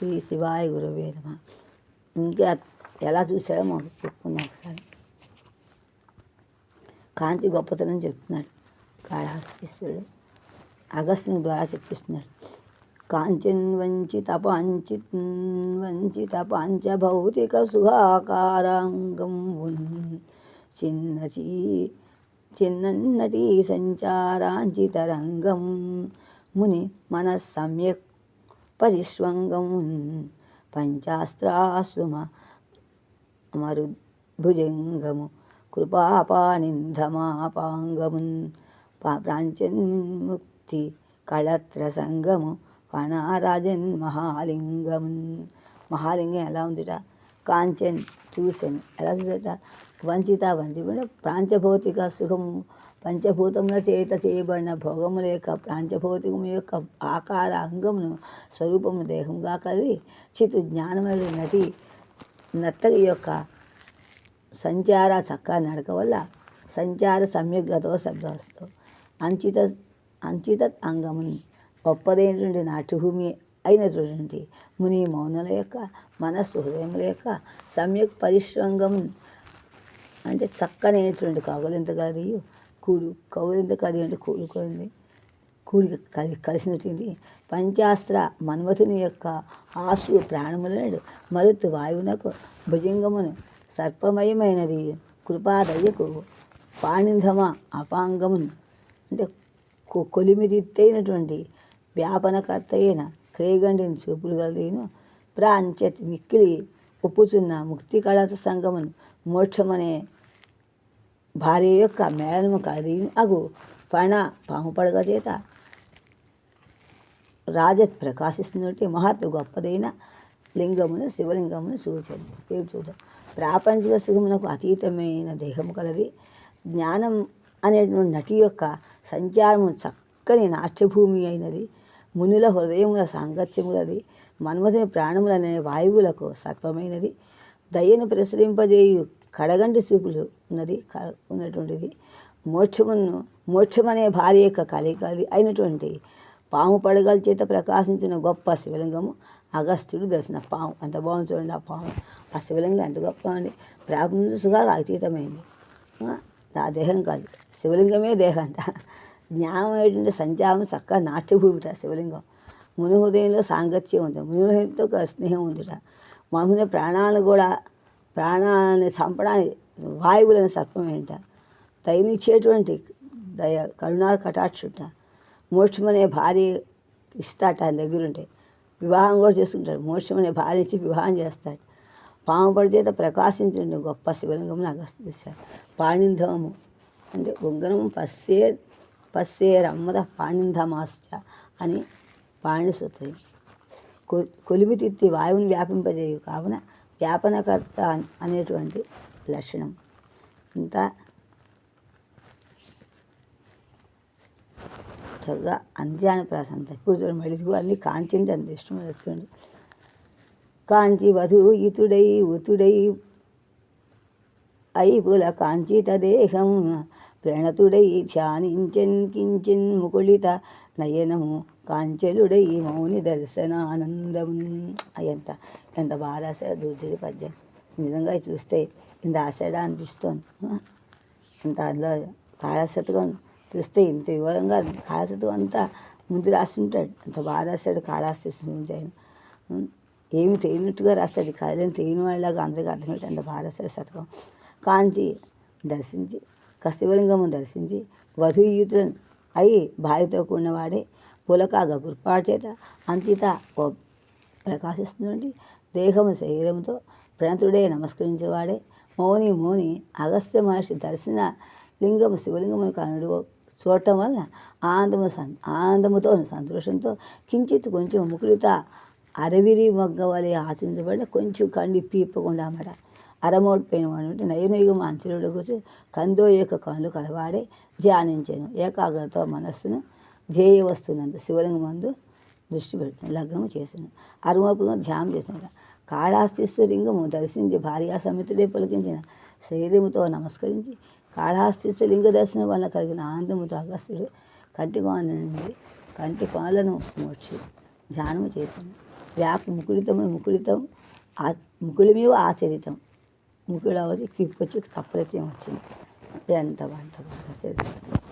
శ్రీ శివాయ గురవే నమః. ఇంకా ఎలా చూశాడో మాకు చెప్పుకుందాం ఒకసారి. కాంతి గొప్పతనం చెప్తున్నాడు కాళహస్తీశ్వరుడు. అగస్త్యుని ద్వారా చెప్పిస్తున్నాడు. కాంచన్ వంచిత పాంచభౌతిక సుఖాకారాంగం చిన్నటి సంచారాంచితరంగం ముని మనస్సమ్యక్ పరిష్వంగం పంచాస్త్రాసుమ మరుద్భుజంగము కృపాపానింధమాపాంగమున్ ప్రాంచన్ముక్తి కళత్ర సంగము పణారాజన్ మహాలింగమున్. మహాలింగం ఎలా ఉందిట? కాంచన్ చూశాను. ఎలా చూసేట? వంచిత ప్రాంచభౌతిక సుఖము, పంచభూతముల చేత చేయబడిన భోగముల యొక్క ప్రాంచభౌతికము యొక్క ఆకార అంగమును స్వరూపము దేహంగా కలిగి చితు జ్ఞానములు నర్తకి యొక్క సంచార చక్కా నడక వల్ల సంచార సమ్యగ్రతో శబ్దవస్తు అంచిత అంగమును గొప్పదైనటువంటి నాట్యభూమి అయినటువంటి ముని మౌనుల యొక్క మనస్సు హృదయముల యొక్క సమ్యక్ పరిశ్రంగం అంటే చక్కనైనటువంటి కవులింత కది కవులింత కది అంటే కూడుకోండి కలిసినటువంటి పంచాస్త్ర మన్మథుని యొక్క ఆశు ప్రాణములడు మరుతు వాయువునకు భుజంగమును సర్పమయమైనది కృపాదయ్యకు పాణింధమ అపాంగమును అంటే కొలిమిదిత్తైనటువంటి వ్యాపనకర్త అయిన క్రేగండిని చూపులు కలిగిన ప్రాంచత్ మిక్కిలి ఒప్పుచున్న ముక్తి కళాత సంగమును మోక్షమనే భార్య యొక్క మేళనము కలిగిన అగు పాము పడగ చేత రాజత్ ప్రకాశిస్తున్నట్టు మహత్ గొప్పదైన లింగమును శివలింగమును సూచన చూద్దాం. ప్రాపంచిక సుఖమునకు అతీతమైన దేహము కలది. జ్ఞానం అనేటువంటి నటి యొక్క సంచారము చక్కని నాట్యభూమి అయినది. మునుల హృదయముల సాంగత్యములది. మన్మథుని ప్రాణములనే వాయువులకు సర్పమైనది. దయ్యను ప్రసరింపజేయు కడగంటి చూపులు ఉన్నటువంటిది. మోక్షమనే భార్య యొక్క కలయికది అయినటువంటి పాము పడగల చేత ప్రకాశించిన గొప్ప శివలింగము అగస్త్యుడు దర్శన పాము. ఎంత బాగుంది చూడండి. ఆ పాము ఆ శివలింగం ఎంత గొప్ప అండి. ప్రాపంచ సుఖాలు అతీతమైంది. ఆ దేహం కాదు, శివలింగమే దేహం అంట. జ్ఞానం ఏంటంటే సంచారం చక్కగా నాట్యభూమిట శివలింగం. ముని హృదయంలో సాంగత్యం ఉంది. ముని హృదయంతో స్నేహం ఉందిట. మనుని ప్రాణాలని చంపడానికి వాయువులని సర్పం ఏంట. దయనిచ్చేటువంటి దయ కరుణా కటాక్షుట. మోక్షమనే భార్య ఇస్తాట ఆయన దగ్గరుంటే. వివాహం కూడా చేసుకుంటాడు. మోక్షమనే భార్య ఇచ్చి వివాహం చేస్తాడు. పాము పడిచేత ప్రకాశించండి గొప్ప శివలింగమును అగస్త్యుడు. పాణింధము అంటే ఉంగరము పశ్చేరమ్మద పాణింధమాశ్చ అని పాణిసూత్రం. కొలిమి తిత్తి వాయువుని వ్యాపింపజేయు కావున వ్యాపనకర్త అనేటువంటి లక్షణం. ఇంత చక్కగా అంత్యాన్ని ప్రాసంత. ఇప్పుడు చూడండి మళ్ళీ అన్నీ కాంచింటే అంత ఇష్టం వస్తుంది. కాంచి వధూయుతుడై ఉతుడై ఐపుల కాంచిత దేహం ప్రణతుడై ధ్యానించెన్ కించిన్ ముకుళిత నయనము కాంచెలుడై మౌని దర్శనానందము. ఎంత బాగా రాశాడు దుర్జడి పద్యం. నిజంగా చూస్తే ఇంత ఆశాడా అనిపిస్తోంది. ఇంత అందులో కాళశతకం చూస్తే ఇంత వివరంగా కాళశతకం అంతా ముందు రాస్తుంటాడు. అంత బాగా రాశాడు కాళహస్తి గురించి. ఆయన ఏమి తెలియనట్టుగా రాస్తాడు. కథలను తెలియని వాళ్ళగా అందరికీ అర్థమవుతుంది. అంత బాగా రాశాడు శతకం. కాంచి దర్శించి శివలింగము దర్శించి వధూయుతులను అయి భార్యతో కూడినవాడే పులకాగా గుర్పాటు చేత అంతిత ప్రకాశిస్తున్నటువంటి దేహము శరీరంతో ప్రణతుడే నమస్కరించేవాడే మౌని అగస్త్య మహర్షి దర్శన లింగము శివలింగమును కనుడు చూడటం వల్ల ఆనందముతో సంతోషంతో కించిత్ కొంచెం ముకుళిత అరవిరి మొగ్గ వలె ఆచరించబడిన కొంచెం కళ్ళు ఇప్పకుండా అన్నమాట. అరమోడిపోయిన వాడు అంటే నయనయుగం అంచెలుడు కూర్చొని కందో యొక్క కళ్ళు కలవాడే ధ్యానించాను. ఏకాగ్రత మనస్సును ధ్యేయ వస్తున్నందు శివలింగమందు దృష్టి పెట్టి లగ్నము చేశాను. అరుమపుగా ధ్యానం చేశాను. కాళహస్తీశ్వలింగము దర్శించి భార్యా సమితుడే పలికించిన శరీరముతో నమస్కరించి కాళహస్తీశ్వర లింగ దర్శనం వల్ల కలిగిన ఆనందముతో అగస్త్యుడు కంటి కోణల నుండి కంటి కోణలను మోడ్చి ధ్యానము చేశాను. ముకుళితం ముకుళిమేవ ఆచరితం. ముకుళ వచ్చి క్విప్ వచ్చి తప్పరచయం వచ్చింది. ఎంత బాగా